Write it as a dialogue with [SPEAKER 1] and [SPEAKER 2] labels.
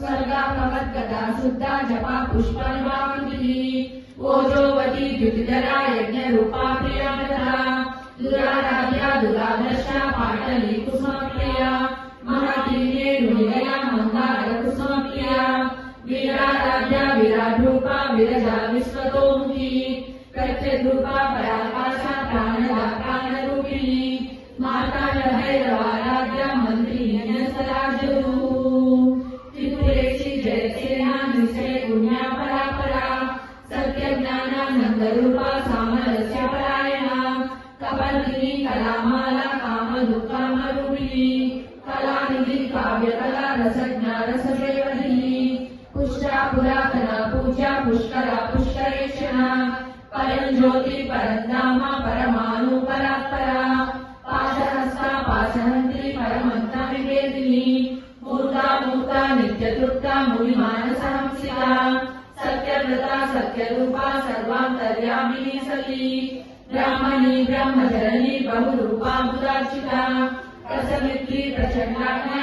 [SPEAKER 1] स्वर्गा भगवद्गदा शुद्धा जपा पुष्पनिवाकृतिः ओजोवती द्युतिधरा यज्ञरूपा प्रिया तथा दुराराध्या दुरादर्शा पाटली कुसुमप्रिया महातीर्ये रुणिलया मंगार कुसुमप्रिया वीराराध्या विराटरूपा विरजा विश्वतोमुखी प्रत्यद्रूपा पराकाशा प्राणदा प्राणरूपिणी माता भैरवाराध्या मंत्री सराजू त्रिपुरेशी जयसेना निश्चय पुण्या परापरा सत्यज्ञानानंदरूपा सामरस्य परायणा कपर्दिनी कलामाला कामदुःखामरूपिणी कलानिधि काव्यकला रसज्ञा रसदेवधिनी पुष्टा पुरातना पूजा पुष्करा पुष्करेशना परंज्योति परंधामा परमाणु परात्परा पाशहस्ता पाशहंत्री परमंता विवेदिनी मूर्ता मूर्ता नित्यतृप्ता मुनिमानसहंसिता सत्यव्रता सत्यरूपा सर्वांतर्यामिनी सती ब्राह्मणी ब्रह्मचरणी बहुरूपा मुदार्चिता रसमित्री प्रचंडाज्ञा